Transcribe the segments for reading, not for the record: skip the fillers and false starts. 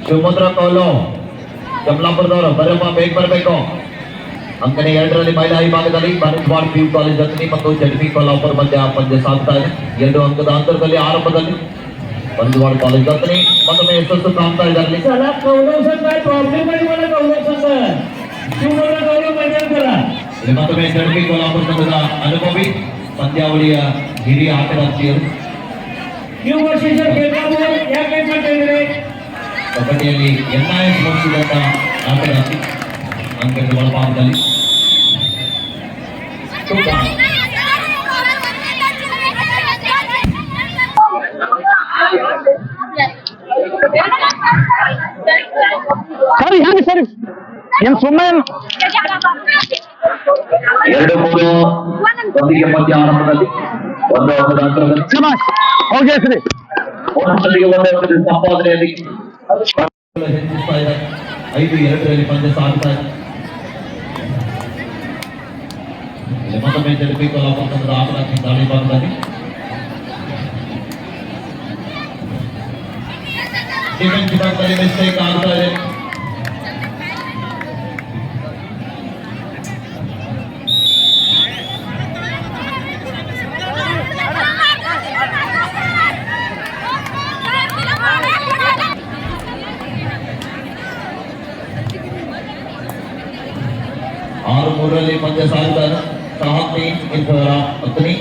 Shivamogga cowl ಕಮಲಾಪುರದವರು ಬರಪ್ಪ ಬೇಗ ಬರಬೇಕು. ಅಂಕಣೆ 2ರಲ್ಲಿ ಮಹಿಳಾ ವಿಭಾಗದಲ್ಲಿ ಬಾಣಸ್ವಾಡ್ PU ಕಾಲೇಜ್ ಜೊತೆ ಮತ್ತು ZP ಕೊಲ್ಲಾಪುರ ಪಂದ್ಯ ಸಾಗ್ತಾ ಇದೆ. 2 ಅಂಕದ ಅಂತರದಲ್ಲಿ ಆರಂಭದಲ್ಲಿ ಬಾಣಸ್ವಾಡ್ ಕಾಲೇಜ್ ಜೊತೆ ಮತ್ತೊಮ್ಮೆ ಯಶಸ್ಸು ಕಾಣ್ತಾ ಇದ್ದಾರೆ. ಮತ್ತೊಮ್ಮೆ ZP ಕೊಲ್ಲಾಪುರ ತಂಡದ ಅನುಭವಿ ಪಂದ್ಯಾವಳಿಯ ಹಿರಿಯ ಆಟಗಾರ್ತಿಯರು ಕಬಡ್ಡಿಯಲ್ಲಿ NIS ಮುಗಿಸಿದಂತ ಆಟಗಾರ್ತಿ ಅಂಕದ ಒಳಭಾಗದಲ್ಲಿ ಸರಿ ಹೆಂಗ ಸರಿ ಏನ್ ಸುಮ್ಮನೆ 2-3 ಒಂದಿಗೆ ಮಧ್ಯ ಆರಂಭದಲ್ಲಿ 1 ಅಂಕದ ಅಂತರದಲ್ಲಿ ಹೋಗಿ ಸರಿ ಒಂದೊಂದಿಗೆ 1 ಅಂಕದ ಸಂಪಾದನೆಯಲ್ಲಿ ಹೆಚ್ಚಿಸ್ತಾ ಇದೆ. 5-2ರಲ್ಲಿ ಪಂದ್ಯ ಸಾಗ್ತಾ ಇದೆ. ಮತ್ತೊಮ್ಮೆ ZP ಕೊಲ್ಲಾಪುರ ತಂಡದ ಆಟಗಾರ್ತಿ ದಾಳಿ ಭಾಗದಲ್ಲಿ ಡಿಫೆನ್ಸ್ ವಿಭಾಗದಲ್ಲಿ ಮಿಸ್ಟೇಕ್ ಆಗ್ತಾ ಇದೆ. ಆರು 3ರಲ್ಲಿ ಪಂದ್ಯ ಸಾಗ್ತಾ ಇದೆ. ಸಾಹಿ ಅಗ್ನಿ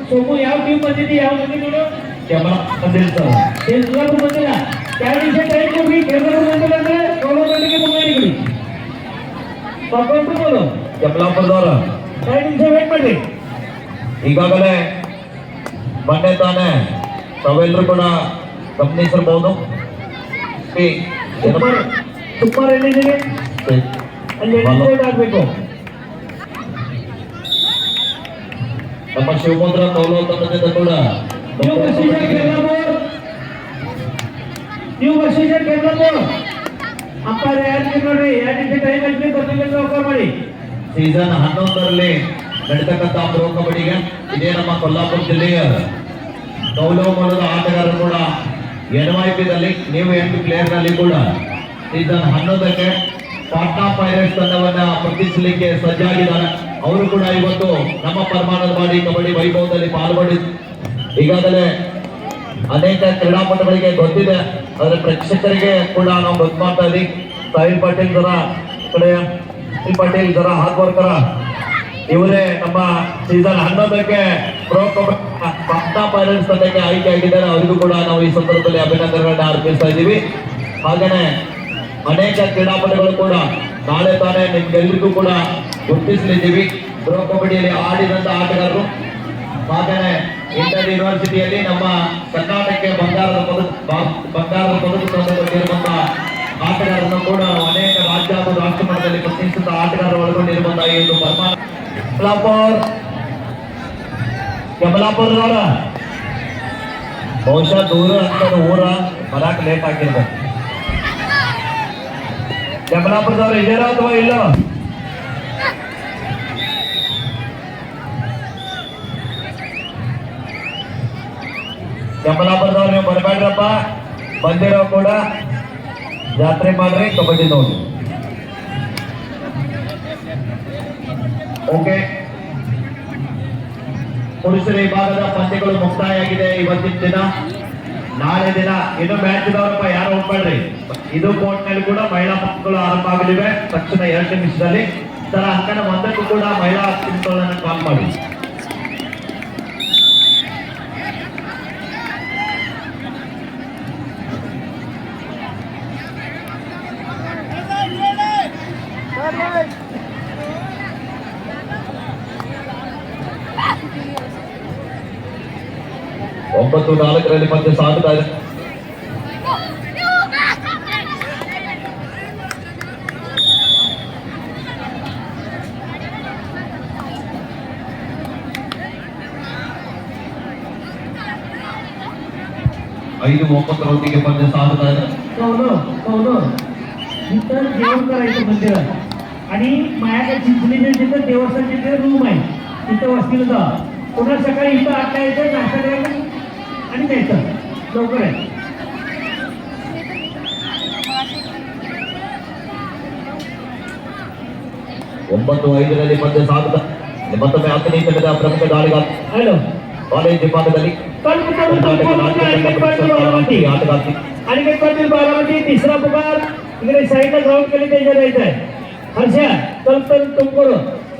ಸೋಮು ಯಾವ ಟೀಮ್ ಬಂದಿದೆ ಯಾವ ಬಂದಿದ್ದು ಕೆಮಲ ಬಂದಿರ್ತಾವ ಎಲ್ಲರೂ ಬಂದಿಲ್ಲ. 2 ನಿಮಿಷ ಟೈಮ್ ಕೊಡ್ರಿ. ಎಲ್ಲರೂ ಬಂದಿಲ್ಲ ಅಂದ್ರೆ 7 ಗಂಟೆಗೆ ಮುಂಗಾಡಿಬಿಡಿ. ಪಕ್ಕಂತರು ಕೆಮಲಾಪುರದವರು 2 ನಿಮಿಷ ವೇಟ್ ಮಾಡ್ರಿ. ಈಗಾಗಲೇ ಮೊನ್ನೆ ತಾನೇ ತಾವೆಲ್ಲರೂ ಕೂಡ ಗಮನಿಸಿರ್ಬಹುದು. ಸೂಪರ್ ಎಲ್ಲಿದ್ದೀರಿ ಅಲ್ಲಿ ಆಗ್ಬೇಕು. ನಮ್ಮ ಶಿವಮೊಗ್ಗ ಕೌಲು ತಂಡದಿಂದ ಕೂಡ ಸೀಸನ್ 11ರಲ್ಲಿ ನಡೀತಕ್ಕಂಥ ಪ್ರೋ ಕಬಡ್ಡಿಗೆ ಇದೇ ನಮ್ಮ ಕೊಲ್ಲಾಪುರ ಜಿಲ್ಲೆಯ ಕೌಲು ಮೂಲದ ಆಟಗಾರರು ಕೂಡ NYPದಲ್ಲಿ ನೀವು 8 ಪ್ಲೇಯರ್ನಲ್ಲಿ ಕೂಡ ಸೀಸನ್ 11ಕ್ಕೆ ಪಾಟ್ನಾ ಪೈರೇಟ್ಸ್ ತಂಡವನ್ನ ಪ್ರತಿನಿಧಿಸಲಿಕ್ಕೆ ಸಜ್ಜಾಗಿದ್ದಾರೆ. ಅವರು ಕೂಡ ಇವತ್ತು ನಮ್ಮ ಪರಮಾನಂದವಾಡಿ ಕಬಡ್ಡಿ ವೈಭವದಲ್ಲಿ ಪಾಲ್ಗೊಂಡಿದ್ದು ಈಗಾಗಲೇ ಅನೇಕ ಕ್ರೀಡಾಪಟುಗಳಿಗೆ ಗೊತ್ತಿದೆ. ಅದರ ಪ್ರೇಕ್ಷಕರಿಗೆ ಕೂಡ ನಾವು ಗೊತ್ತು ಮಾಡ್ತಾ ಇದ್ದೀವಿ. ಸಾಹಿಲ್ ಪಾಟೀಲ್ ಜರ ಕಡೆ ಪಾಟೀಲ್ ಜರ ಹಾರ್ಡ್ ವರ್ಕರ ಇವರೇ ನಮ್ಮ ಸೀಸನ್ 11ಕ್ಕೆ ಪ್ರೋ ಕಬಡ್ಡಿ ಪಾಟ್ನಾ ಪೈರೇಟ್ಸ್ ತಂಡಕ್ಕೆ ಆಯ್ಕೆ ಆಗಿದ್ದಾರೆ. ಅವರಿಗೂ ಕೂಡ ನಾವು ಈ ಸಂದರ್ಭದಲ್ಲಿ ಅಭಿನಂದನೆಗಳನ್ನ ಅರ್ಪಿಸ್ತಾ ಇದ್ದೀವಿ. ಹಾಗೇನೆ ಅನೇಕ ಕ್ರೀಡಾಪಟುಗಳು ಕೂಡ ನಾಳೆ ತಾನೇ ನಿಮ್ಗೆಲ್ಲರಿಗೂ ಕೂಡ ಗುರುತಿಸಲಿದ್ದೀವಿ. ಪ್ರೋ ಕಬಡ್ಡಿಯಲ್ಲಿ ಆಡಿದಂತ ಆಟಗಾರರು ಹಾಗೇನೆ ಇಂಟರ್ ಯೂನಿವರ್ಸಿಟಿಯಲ್ಲಿ ನಮ್ಮ ಕರ್ನಾಟಕಕ್ಕೆ ಬಂಗಾರದ ಪದಕ ತಂದುಕೊಂಡಿರುವಂತಹ ಆಟಗಾರರನ್ನು ಕೂಡ ಅನೇಕ ರಾಜ್ಯ ಹಾಗೂ ರಾಷ್ಟ್ರ ಮಟ್ಟದಲ್ಲಿ ಪ್ರತಿಷ್ಠಿತ ಆಟಗಾರರು ಒಳಗೊಂಡಿರುವಂತಹ ಈ ಒಂದು ಕಮಲಾಪುರದವರ ಬಹುಶಃ ದೂರ ಅಂತ ಊರ ಬರಾಕ್ ಲೇಟ್ ಆಗಿರ್ಬೇಕು. ಕಮಲಾಪುರದವರು ಇದ್ದೀರಾ ಅಥವಾ ಇಲ್ಲ? ಕಮಲಾಪುರದವ್ರು ನೀವು ಬರಬೇಡ್ರಪ್ಪ. ಬಂದಿರೋ ಕೂಡ ಜಾತ್ರೆ ಮಾಡ್ರಿ, ಕಬಡ್ಡಿ ನೋಡಿ. ಓಕೆ, ಪುರುಷರ ವಿಭಾಗದ ಪಂದ್ಯಗಳು ಮುಕ್ತಾಯ ಆಗಿದೆ ಇವತ್ತಿನ ದಿನ. ನಾಳೆ ದಿನ ಇನ್ನು ಮ್ಯಾಚ್ ಇದಾವಪ್ಪ, ಯಾರು ಹೋಗ್ಬೇಡ್ರಿ. ಇದು ಕೋರ್ಟ್ ನಲ್ಲಿ ಕೂಡ ಮಹಿಳಾ ಪಂದ್ಯಗಳು ಆರಂಭ ಆಗಲಿವೆ ತಕ್ಷಣ 2 ನಿಮಿಷದಲ್ಲಿ. ತರ ಅಂಕಣ 1ಕ್ಕೂ ಕೂಡ ಮಹಿಳಾ ಟೀಮ್ಗಳನ್ನು ಕಾಲ್ ಮಾಡಿ. ಒಂಬತ್ತು 4ರಲ್ಲಿ ಪಂದ್ಯ ಸಾಗ್ತಾ ಇದೆ. ಐದು 9ರೊಂದಿಗೆ ಪಂದ್ಯ साधता है. तिथं जेवण करायचं मंदिरात आणि मायाकडे चिंचणीच्या तिथं देवस्थानचे रूम आहे, तिथं वस्तीला जा. पुन्हा सकाळी इथं 8ला यायचं, नाश्ता करायचं आणि न्यायचं लवकर आहे. ಒಂಬತ್ತು ಐದರಲ್ಲಿ ಪಂದ್ಯ ಸಾಗುತ್ತ ಮತ್ತೊಮ್ಮೆ 10ನೇ ತಂಡದ ಪ್ರಮುಖ ದಾಳಿಗಾರ हॅलो ಕಾಲೇಜ್ ವಿಭಾಗದಲ್ಲಿ ಕರ್ನಾಟಕ ರಾಜ್ಯ ತಂಡ ಪುರಸ್ಕೃತ ರಾಷ್ಟ್ರೀಯ ಆಟಗಾರ್ತಿ अनिकेत पाटील बारामती. तिसरा पुकार इकडे साईडला ग्राउंड केली त्याच्या द्यायचा आहे. हर्षा चल तुमको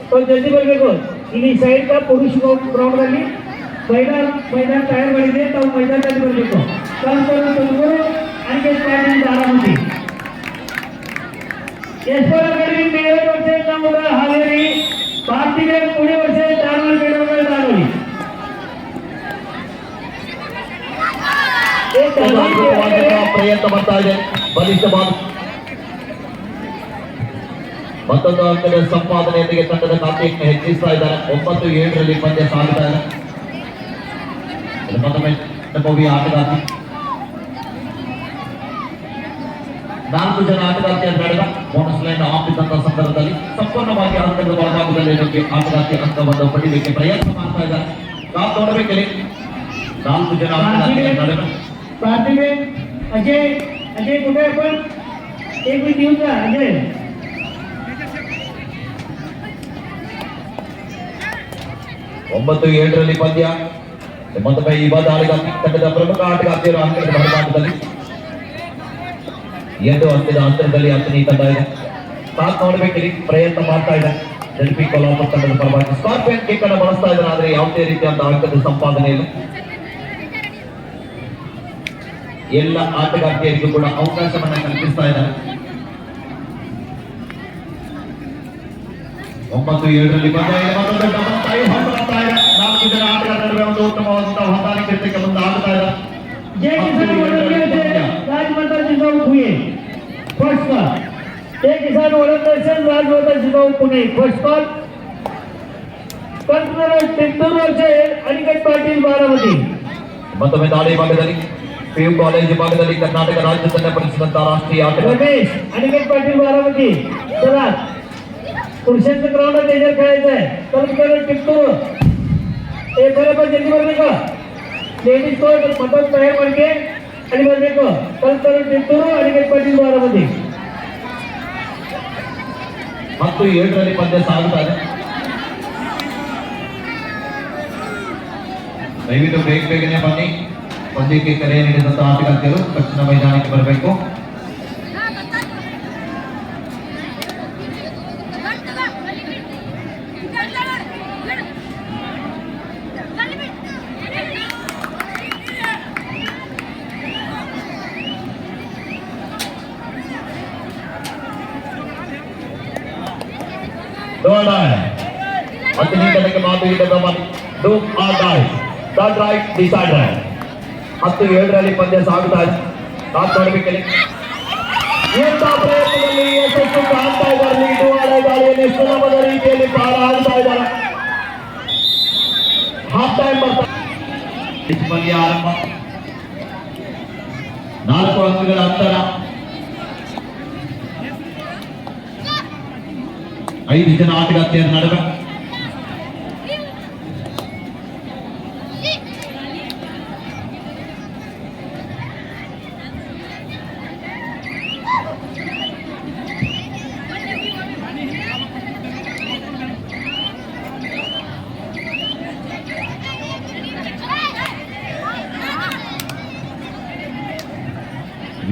तो जल्दी बरಬೇಕು. ಇಲ್ಲಿ ಸೈಡ್ का पुरुष ग्राउंड ನಲ್ಲಿ मैदान तयार ಮಾಡಿದೆ. ತಾವು मैदानದಲ್ಲಿ ಬರಬೇಕು. तुमको अनिकेत पाटील बारामती. यशवंतगडी मेळ वर्षे नमुरा हालेरी पार्टीगे पुणे वर्षे दानवली मेळवणे दानवली. ಪ್ರಯತ್ನ ಮಾಡ್ತಾ ಇದೆ ಬಲಿಷ್ಠ ಬಾಲ್ ಮತ್ತೊಂದು ಅಂಕದ ಸಂಪಾದನೆಯೊಂದಿಗೆ ತಂಡದ ಖಾತೆಯನ್ನು ಹೆಚ್ಚಿಸ್ತಾ ಇದ್ದಾರೆ. 9-7ರಲ್ಲಿ ಪಂದ್ಯ ಸಾಗುತ್ತಾ ಇದೆ. ಮತ್ತೊಮ್ಮೆ ಅನುಭವಿ ಆಟಗಾರ್ತಿ 4 ಜನ ಆಟಗಾರ್ತಿಯನ್ನು ನಡೆದ ಬೋನಸ್ ಲೈನ್ ಆಫ್ ಇದ್ದಂತಹ ಸಂದರ್ಭದಲ್ಲಿ ಸಂಪೂರ್ಣವಾಗಿ ಅಂಕದ ಒಳಭಾಗದಲ್ಲಿ ಆಟಗಾರ್ತಿ ಅಂಕವನ್ನು ಪಡೆಯಲಿಕ್ಕೆ ಪ್ರಯತ್ನ ಮಾಡ್ತಾ ಇದ್ದಾರೆ. ನಾವು ನೋಡಬೇಕಿಲ್ಲಿ 4 ಜನ ಆಟಗಾರ್ತಿಯನ್ನು ನಡೆದ पार्टी में अजय कुठे आपण एक मिनिट येऊन जा अजय. 9-7ರಲ್ಲಿ ಪಂದ್ಯ ಮತ್ತೊಮ್ಮೆ ಈ ಬಾದ ಆಟಗಾರ್ತಿ ತಂಡದ ಪ್ರಮುಖ ಆಟಗಾರ್ತಿಯರು ಅಂಕದ ಹೊರಭಾಗದಲ್ಲಿ 2 ಅಂಕದ ಅಂತರದಲ್ಲಿ 10ನೇ ತಂಡ ಇದೆ. ಸಾಥ್ ನೋಡಬೇಕಿಲ್ಲಿ ಪ್ರಯತ್ನ ಮಾಡ್ತಾ ಇದೆ ಜೆಪಿ ಕೊಲ್ಹಾಪುರ ತಂಡದ ಪರವಾಗಿ. ಸ್ಕಾರ್ಪಿಯನ್ ಕಿಕ್ ಅನ್ನು ಬಳಸ್ತಾ ಇದ್ದಾರೆ, ಆದರೆ ಯಾವುದೇ ರೀತಿಯಾದ ಅಂಕದ ಸಂಪಾದನೆ ಇಲ್ಲ. ಎಲ್ಲ ಆಟಗಾರ್ತಿಯರಿಗೂ ಕೂಡ ಅವಕಾಶವನ್ನ ಕಲ್ಪಿಸ್ತಾ ಇದ್ದಾರೆ. 9-7ರಲ್ಲಿ ಪಂದ್ಯ ಮತ್ತೊಂದು ಡಬಲ್ ಟೈಮ್ ಹೊರಡ್ತಾ ಇದೆ. 4 ಜನ ಆಟಗಾರರ ನಡುವೆ ಒಂದು ಉತ್ತಮವಾದಂತಹ ಹೊಂದಾಣಿಕೆ ಮುಂದೆ ಆಗ್ತಾ ಇದೆ. जय किसान ओळखले होते राजमाता जिजाऊ भुये फर्स्ट कॉल. जय किसान ओळखले असेल राजमाता जिजाऊ पुणे फर्स्ट कॉल. टिप्पूर वर्षे अनिकेत पाटील बारामती. ಮತ್ತೊಮ್ಮೆ ದಾಳಿ ಭಾಗದಲ್ಲಿ PU ಕಾಲೇಜ್ ವಿಭಾಗದಲ್ಲಿ ಕರ್ನಾಟಕ ರಾಜ್ಯ ತಂಡ ಪಡಿಸಿದಂತಹ ರಾಷ್ಟ್ರೀಯ ಆಟಗಾರ रमेश अनिकेत पाटील बारामती. चला पुरुषांचं ग्राउंड त्याच्यावर खेळायचं आहे. तर टिप्पूर ते बरोबर जल्दी बरಬೇಕು. लेडीज कोर्ट मटन तयार ಮಾಡ್ಕೆ ಅಲ್ಲಿ ಬರಬೇಕು. ಟಿಪ್ಪೂರು ಅನಿकेत पाटील बारामती. 10-7ರಲ್ಲಿ ಪಂದ್ಯ ಸಾಗುತ್ತಾ ಇದೆ. ದಯವಿಟ್ಟು ಬೇಗನೆ ಬನ್ನಿ. ಪಂದ್ಯಕ್ಕೆ ಕರೆ ನೀಡಿದಂತಹ ಆಟಗಾರ್ತಿಯರು ತಕ್ಷಣ ಮೈದಾನಕ್ಕೆ ಬರಬೇಕು. ಹತ್ತನೇ ತಂಡಕ್ಕೆ ಮಾತು ಇದೆ ಪ್ರಮಾಣ do or die dot raid decide raid. 10-7ರಲ್ಲಿ ಪಂದ್ಯ ಸಾಗುತ್ತಾ ಇದೆ. ಸಾಥ್ ನೋಡಬೇಕಲ್ಲಿ ಎಂಥ ಪ್ರಯತ್ನದಲ್ಲಿ ಯಶಸ್ಸು ಕಾಣ್ತಾ ಇದ್ದಾರೆ. ಲೀಡು ಆಡೋ ದಾಳಿಯಲ್ಲಿ ಸುಲಭದ ರೀತಿಯಲ್ಲಿ ಪಾರ ಆಗ್ತಾ ಇದ್ದಾರೆ. ಹಾಫ್ ಟೈಮ್ ಬರ್ತಾ ಪಂದ್ಯ ಆರಂಭ. 4 ಅಂಕಗಳ ಅಂತರ. 5 ಜನ ಆಟಗಾರ್ತಿಯರ ನಡುವೆ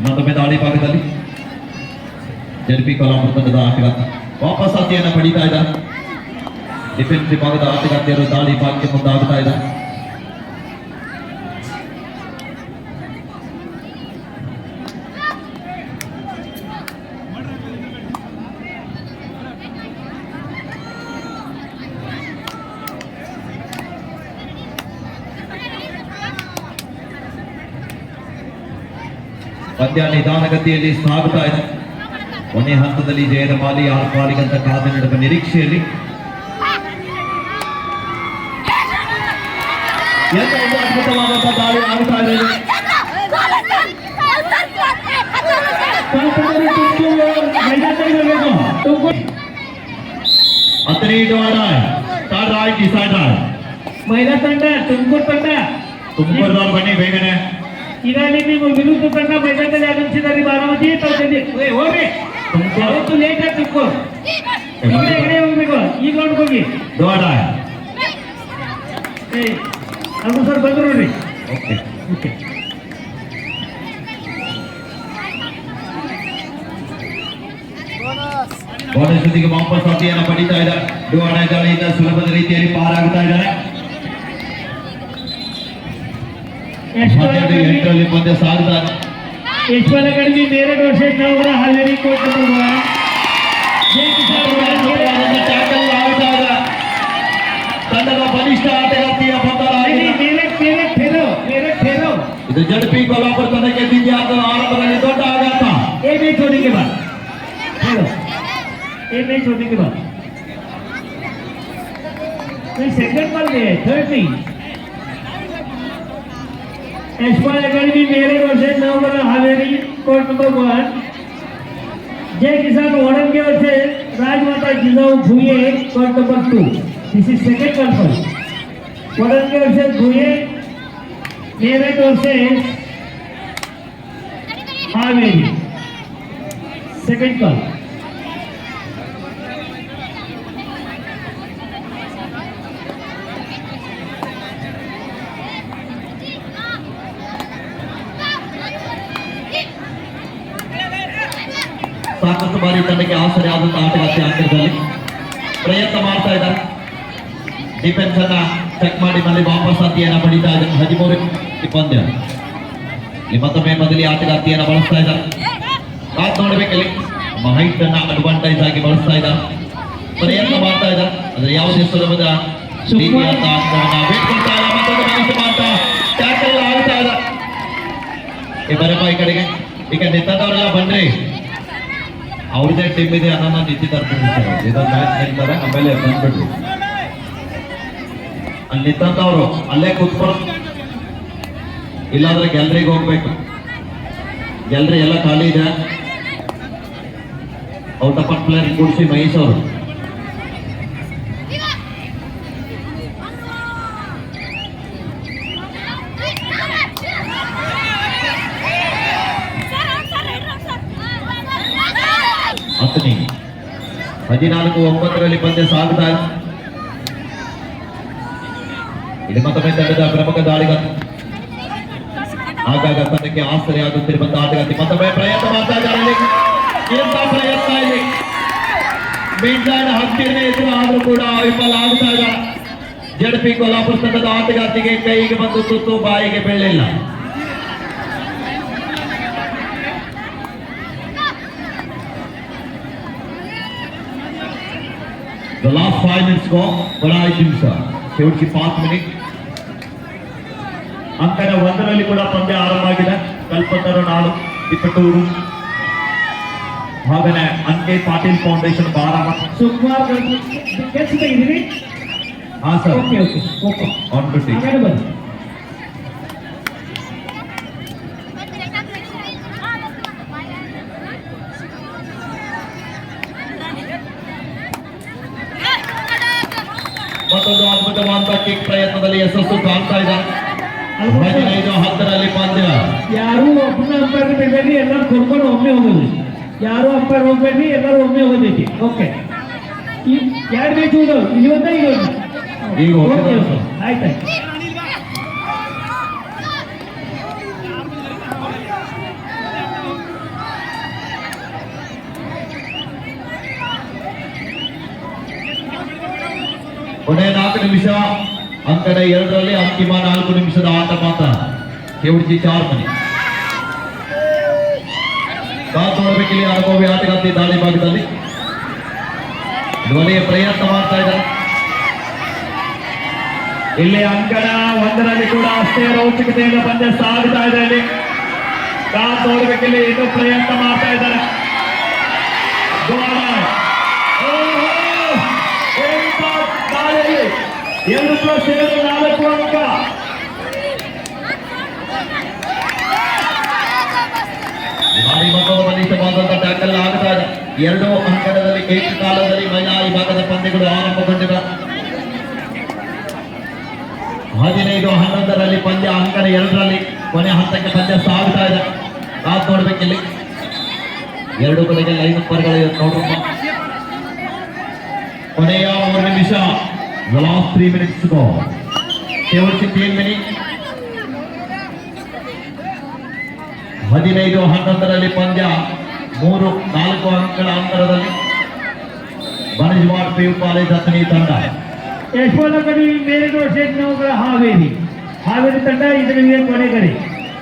ಮತ್ತೊಮ್ಮೆ ದಾಳಿ ಭಾಗದಲ್ಲಿ ಜೆಪಿ ಕೊಲ್ಹಾಪುರ ತಂಡದ ಆಟಗಾರ್ತಿ ವಾಪಸ್ ಆತಿಯನ್ನು ಪಡೀತಾ ಇದ್ದಾರೆ. ಡಿಫೆನ್ಸ್ ವಿಭಾಗದ ಆಟಗಾರ್ತಿಯರು ದಾಳಿ ಭಾಗಕ್ಕೆ ಮುಂದಾಗ್ತಾ ಇದ್ದಾರೆ. ಪಂದ್ಯ ನಿಧಾನಗತಿಯಲ್ಲಿ ಸಾಗುತ್ತಾ ಇದೆ. ಕೊನೆ ಹಂತದಲ್ಲಿ ಜಯದ ಮಾಲಿ 6 ಬಾಲಿಗಂತ ಕಾದು ನಡೆದ ನಿರೀಕ್ಷೆಯಲ್ಲಿ ಒಂದು ಅದ್ಭುತವಾದಂತಹ ದಾಳಿ ಆಗುತ್ತಾ ಇದೆ. ಹತ್ತನೇ ಮಹಿಳಾ ತಂಡ ತುಮಕೂರು ತಂಡ ತುಮಕೂರದವ್ರು ಬನ್ನಿ ಬೇಗನೆ. ಇದರಲ್ಲಿ ನೀವು ವಿರುದ್ಧ ತಂಡ ಮೈದಾನದಲ್ಲಿ ಆಗಮಿಸಿದ್ದಾರೆ ಬಾರಾಮತಿ ಹೋಗ್ರಿ ಅವತ್ತು ಲೇಟ್ ಆಗಿ ತುಮಕೂರು ಎಡೆ ಹೋಗ್ಬೇಕು ಈ ಗ್ರೌಂಡ್ ಹೋಗಿ ದೊಡ್ಡ ಅದು ಸರ್ ಬಂದ್ರು ನೋಡ್ರಿ ಓಕೆ. ಓಕೆ ಬೋನಸ್ ಜೊತೆಗೆ ವಾಪಸ್ ಅತಿಯನ್ನು ಪಡಿತಾ ಇದ್ದಾರೆ. ಡುವಾಡ ದಾಳಿಯಿಂದ ಸುಲಭದ ರೀತಿಯಲ್ಲಿ ಪಾರಾಗ್ತಾ ಇದ್ದಾರೆ. 18ರಲ್ಲಿ ಪಂದ್ಯ ಸಾಗ್ತಾ ಇದೆ. ಯಶವಂತ ಅಕಾಡೆಮಿ मेरठ वर्सेस नवग्रह हावेरी कोर्ट नंबर 1 ಟ್ಯಾಕಲ್ ಆಗ್ತಾ ಇದೆ. ತಂಡದ ಬಲಿಷ್ಠ ಆಟಗಾರ್ತಿಯ ಬಂದರ ಇದು ಜಡ್ಪಿ ಕೊಲ್ಹಾಪುರ ತಂಡಕ್ಕೆ ದಿವ್ಯಾಂಗ ಆರಂಭದಲ್ಲಿ ದೊಡ್ಡ ಆಘಾತ. ये मैच होने के बाद ये मैच होने के बाद सेकंड बॉल में थर्ड नहीं यशपाल अकादमी मेरठ वर्सेस नवग्रह हावेरी कोर्ट नंबर 1 जय Kisan Odam K versus Rajmata Jijau Bhuye court number 2 this is second conference Odam K versus Bhuye Meerut versus Haveri second call ಸಾಕಷ್ಟು ಬಾರಿ ತಂಡಕ್ಕೆ ಆಸರೆ ಆದಂತಹ ಆಟಗಾರ್ತಿ ಆಟದಲ್ಲಿ ಪ್ರಯತ್ನ ಮಾಡ್ತಾ ಇದ್ದಾರೆ. ಡಿಫೆನ್ಸ್ ಅನ್ನ ಚೆಕ್ ಮಾಡಿ ಮళ్ళీ ವಾಪಸ್ ಅತಿಯನ್ನ ಪಡಿತಾ ಇದ್ದಾರೆ. 13 ಪಂದ್ಯ ಇಲ್ಲಿ ಮತ್ತೊಮ್ಮೆ ಬದಲಿ ಆಟಗಾರ್ತಿಯನ್ನ ಬಳಸ್ತಾ ಇದ್ದಾರೆ. ಕಾದ್ ನೋಡ್ಬೇಕಲ್ಲಿ ಹೈಟ್ ಅನ್ನ ಅಡ್ವಾಂಟೇಜ್ ಆಗಿ ಬಳಸ್ತಾ ಇದ್ದಾರೆ. ಪ್ರಯತ್ನ ಮಾಡ್ತಾ ಇದ್ದಾರೆ. ಆದ್ರೆ ಯಾವುದೇ ಸುಲಭದ ರೀತಿಯಾದ ಅಂಕವನ್ನ ಬೇಡ್ಕೊಳ್ತಾ ಇಲ್ಲ. ಮತ್ತೊಂದು ಮನಸ್ಸು ಮಾಡ್ತಾ ಟ್ಯಾಕಲ್ ಆಗ್ತಾ ಇದೆ. ಈ ಬರಪ್ಪ ಈ ಕಡೆಗೆ ಈಗ ನಿಂತದವರೆಲ್ಲ ಬನ್ರಿ. ಅವ್ರದೇ ಟೀಮ್ ಇದೆ ಅನ್ನೋನ್ನ ನಿಂತಿ ತರ್ತೀನಿ ಸರ್. ಇದೊಂದು ಮ್ಯಾಚ್ ನಿಲ್ತಾರೆ ಆಮೇಲೆ ಬಂದ್ಬಿಡ್ರಿ. ಅಲ್ಲಿ ನಿಂತವ್ರು ಅಲ್ಲೇ ಕೂತ್ಕೊಂಡು ಇಲ್ಲಾಂದ್ರೆ ಗ್ಯಾಲರಿಗೆ ಹೋಗ್ಬೇಕು. ಗ್ಯಾಲರಿ ಎಲ್ಲ ಖಾಲಿ ಇದೆ. ಔಟ್ ಆಫ್ ಪ್ಲೇಯರ್ ಕೂಡಿಸಿ ಮಹೇಶ್ ಅವರು ಹತ್ತನೇ 14-9ರಲ್ಲಿ ಪಂದ್ಯ ಸಾಗ್ತಾ ಇದೆ. ಇಲ್ಲಿ ಮತ್ತೊಮ್ಮೆ ತಂಡದ ಪ್ರಮುಖ ದಾಳಿಗಾರ ಆಗಾಗ ತಂಡಕ್ಕೆ ಆಸರೆಯಾಗುತ್ತಿರುವಂತಹ ಆಟಗಾರ್ತಿ ಮತ್ತೊಮ್ಮೆ ಪ್ರಯತ್ನ ಮಾಡ್ತಾ ಇದ್ದಾರೆ. ಎಂತ ಪ್ರಯತ್ನ ಇಲ್ಲಿ ಮೀಡ್ಲೈನ್ ಹತ್ತಿರನೇ ಎದುರು ಆದ್ರೂ ಕೂಡ ವಿಫಲ ಆಗ್ತಾ ಇದ್ದಾರೆ. ಜಡ್ಪಿ ಕೊಲ್ಹಾಪುರ ತಂಡದ ಆಟಗಾರ್ತಿಗೆ ಕೈಗೆ ಬಂದು ತುತ್ತು ಬಾಯಿಗೆ ಬೀಳಲಿಲ್ಲ. The last 5 minutes go, बड़ा 5 ನಿಮಿಷ शेवटची 5 ಮಿನಿಟ್. ಅಂಕಣ 1ರಲ್ಲಿ ಕೂಡ ಪಂದ್ಯ ಆರಂಭ ಆಗಿದೆ. ಕಲ್ಪತರು ನಾಡು ತಿಪ್ಪಟೂರು ಹಾಗನೆ ಅಂಕೆ ಪಾಟೀಲ್ ಫೌಂಡೇಶನ್ ಬಾರಾಮತಿ ಸುಕುಮಾರ್ ಕೆಲ್ಸ ತೆಗಿದ್ದೀವಿ. ಹಾ sir okay okay okay on duty. ಹಾಗಾದ್ರೆ ಬನ್ನಿ. ಮತ್ತೊಂದು ಅದ್ಭುತವಾದ ಕಿಕ್ ಪ್ರಯತ್ನದಲ್ಲಿ ಯಶಸ್ಸು ಕಾಣ್ತಾ ಇದ್ದಾರೆ. 15-10ರಲ್ಲಿ ಪಂದ್ಯ. ಯಾರು ಒಬ್ಬನ ಅಂಪೈರ್ ಬಿಡಬೇಡಿ, ಎಲ್ಲರೂ ಕೊಡ್ಕೊಂಡು ಒಮ್ಮೆ ಹೋಗೋದು. ಯಾರು ಅಂಪೈರ್ ಹೋಗ್ಬೇಡಿ, ಎಲ್ಲರೂ ಒಮ್ಮೆ ಹೋಗೋದೈತಿ. ಓಕೆ ಈ 2 ಮ್ಯಾಚ್ ಹೋಗೋದು ಇವತ್ತ ಈಗ ಆಯ್ತಾಯ್ತು. ಕೊನೆಯ 4 ನಿಮಿಷ ಅಂಕಣ 2ರಲ್ಲಿ ಅಂತಿಮ 4 ನಿಮಿಷದ ಆಟ ಮಾತ್ರ. शेवटची 4 ಮಿನಿಟ್ ಕಾದು ನೋಡಬೇಕಿಲ್ಲಿ ಅನುಭವಿ ಆಟಗಾರ್ತಿ ದಾಳಿ ಭಾಗದಲ್ಲಿ ಧ್ವನಿಯ ಪ್ರಯತ್ನ ಮಾಡ್ತಾ ಇದ್ದಾರೆ. ಇಲ್ಲಿ ಅಂಕಣ 1ರಲ್ಲಿ ಕೂಡ ಅಷ್ಟೇ ರೋಚಕತೆಯಿಂದ ಪಂದ್ಯ ಸಾಗುತ್ತಾ ಇದೆ. ಇಲ್ಲಿ ಕಾದು ನೋಡಬೇಕಿಲ್ಲಿ ಇನ್ನೂ ಪ್ರಯತ್ನ ಮಾಡ್ತಾ ಇದ್ದಾರೆ. ಎರಡು ಪ್ಲಸ್ 2 4 ಅಂಕ. ಮತ್ತೊಂದು ಬಲಿಷ್ಠವಾದಂತಹ ಟ್ಯಾಕಲ್ ಆಗ್ತಾ ಇದೆ. 2 ಅಂಕಣದಲ್ಲಿ ಏಕಕಾಲದಲ್ಲಿ ಮಹಿಳಾ ವಿಭಾಗದ ಪಂದ್ಯಗಳು ಆರಂಭಗೊಂಡಿವೆ. 15-11ರಲ್ಲಿ ಪಂದ್ಯ ಅಂಕಣ 2ರಲ್ಲಿ ಕೊನೆ ಹಂತಕ್ಕೆ ಪಂದ್ಯ ಸಾಗ್ತಾ ಇದೆ. ಕಾದ್ ನೋಡ್ಬೇಕಿಲ್ಲಿ ಎರಡು ಕಡೆಗೆ ಲೈನ್ ಪರ್ಗಳು ನೋಡ್ರಪ್ಪ. ಕೊನೆಯ 3 ನಿಮಿಷ, the last 3 minutes to go. शेवटचे 3 मिनिट. 15-11ರಲ್ಲಿ ಪಂದ್ಯ 3-4 ಅಂಕಗಳ ಅಂತರದಲ್ಲಿ ಬನಜವಾಡ PU ಕಾಲೇಜ್ ಅಥಣಿ ತಂಡ. ಯಶವಂತ ಕಡಿ ಮೇರೆ ದೋಷ ಹಾವೇರಿ ತಂಡ ಇದರಲ್ಲಿ ಕೊನೆ ಕಡೆ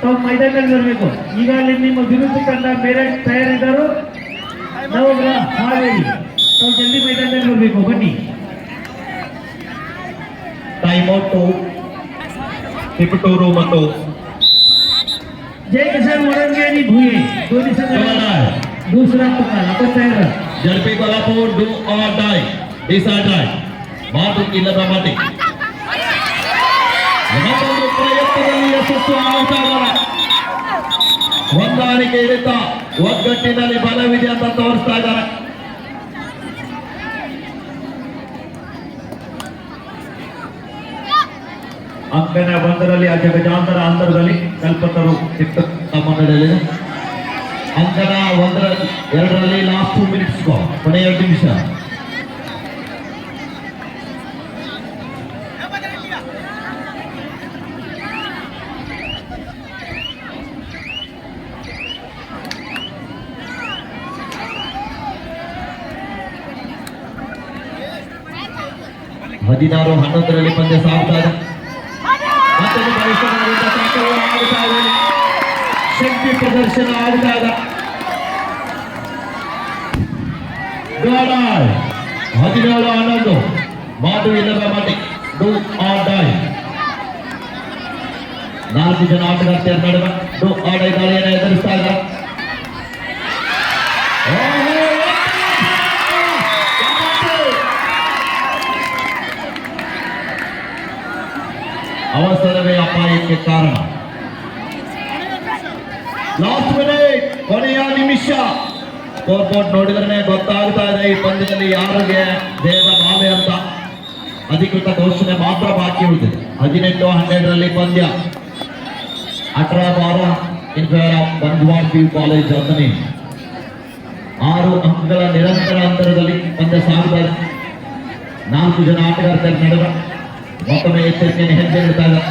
ತಾವು ಮೈದಾನದಲ್ಲಿ ಬರಬೇಕು. ಈಗ ಅಲ್ಲಿ ನಿಮ್ಮ ವಿರುದ್ಧ ತಂಡ ಬೇರೆ ತಯಾರಿದ್ದಾರೋ ನವಗ್ರ ಹಾವೇರಿ ತಾವು ಜಲ್ದಿ ಮೈದಾನದಲ್ಲಿ ಬರಬೇಕು. ಬನ್ನಿ. ಟೈಮ್ ಔಟ್ ತಿಪಟೂರು ಮತ್ತು जय किसान वरंगेनी भुये दोन्ही संघ दुसरा पुकार आपण तयार. झडपी Kolhapur do or die decide ಮಾತು ಇಲ್ಲದ ಮಾತಿ. ಮತ್ತೊಂದು ಪ್ರಯತ್ನದಲ್ಲಿ ಯಶಸ್ಸು ಆಗ್ತಾರೆ. ಹೊಂದಾಣಿಕೆ ಇಡುತ್ತಾ ಒಗ್ಗಟ್ಟಿನಲ್ಲಿ ಬಲವಿದೆ ಅಂತ ತೋರಿಸ್ತಾ ಇದ್ದಾರೆ. ಅಂಕಣ 1ರಲ್ಲಿ ಅಜಗಜಾಂತರ ಅಂತರದಲ್ಲಿ ಕಲ್ಪತರು ಚಿಕ್ಕ ತಮ್ಮನಲ್ಲಿದೆ. ಅಂಕಣ 2ರಲ್ಲಿ ಲಾಸ್ಟ್ 2 ಮಿನಿಟ್ಸ್ ಕೊನೆಯ 2 ನಿಮಿಷ. ಹದಿನಾರು 11ರಲ್ಲಿ ಪಂದ್ಯ ಸಾಗ್ತಾ ಇದೆ. ಮತ್ತೊಂದು ಪರಿಶ್ರಮದಿಂದ ತಂಡಗಳು ಆಡ್ತಾ ಇದೆ. ಶಕ್ತಿ ಪ್ರದರ್ಶನ ಆಡ್ತಾ ಇದೆ. 17-11 ಮಾತು ಇಲ್ಲದ ಮಾತಿ. Do or dye. 4 ಜನ ಆಟಗಾರ್ತಿಯರ ನಡುವೆ ಡೂ ಆರ್ ಡೈ ದಾಳಿಯನ್ನು ಎದುರಿಸ್ತಾ ಇದ್ದಾರೆ. ಅವಸರವೇ ಅಪಾಯಕ್ಕೆ ಕಾರಣ. ಲಾಸ್ಟ್ ಮಿನಿಟ್, ಕೊನೆಯ ನಿಮಿಷ. ಸ್ಕೋರ್ ಬೋರ್ಡ್ ನೋಡಿದ್ರೆ ಗೊತ್ತಾಗ್ತಾ ಇದೆ ಈ ಪಂದ್ಯದಲ್ಲಿ ಯಾರಿಗೆ ದೇಹದ ಬಾವೆ ಅಂತ. ಅಧಿಕೃತ ಘೋಷಣೆ ಮಾತ್ರ ಬಾಕಿ ಉಳಿದಿದೆ. 18-12ರಲ್ಲಿ ಪಂದ್ಯ 18-12 in favour of Banajawada PU college Athani. 6 ಅಂಕಗಳ ನಿರಂತರ ಅಂತರದಲ್ಲಿ ಪಂದ್ಯ ಸಾಗ್ತಾ ಇದೆ. 4 ಜನ ಆಟಗಾರ್ತರ ನಡುವೆ ಮತ್ತೊಮ್ಮೆ ಎಚ್ಚರಿಕೆಯನ್ನು ಹೆಜ್ಜೆ ಇಡ್ತಾ ಇದ್ದಾರೆ.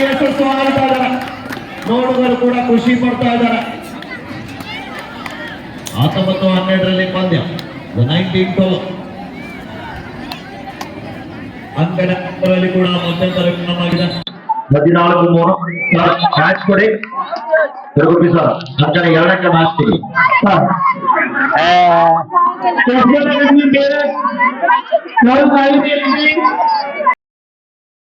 ಯಶಸ್ಸು ಆಗ್ತಾ ಇದ್ದಾರೆ. ನೋಡುಗರು ಕೂಡ ಖುಷಿ ಪಡ್ತಾ ಇದ್ದಾರೆ. 19-12ರಲ್ಲಿ ಪಂದ್ಯ 19-12 ಅಂಕಣ 1ರಲ್ಲಿ ಕೂಡ ಮಧ್ಯಂತರ ವಿರಾಮವಾಗಿದೆ. 14-3 ಮ್ಯಾಚ್ ಕೊಡಿ ತಿರುಗುಪಿ ಸರ್. ಅಂಕಣ 2ಕ್ಕೆ ಮ್ಯಾಚ್ ಕೊಡಿ. ಬೇರೆ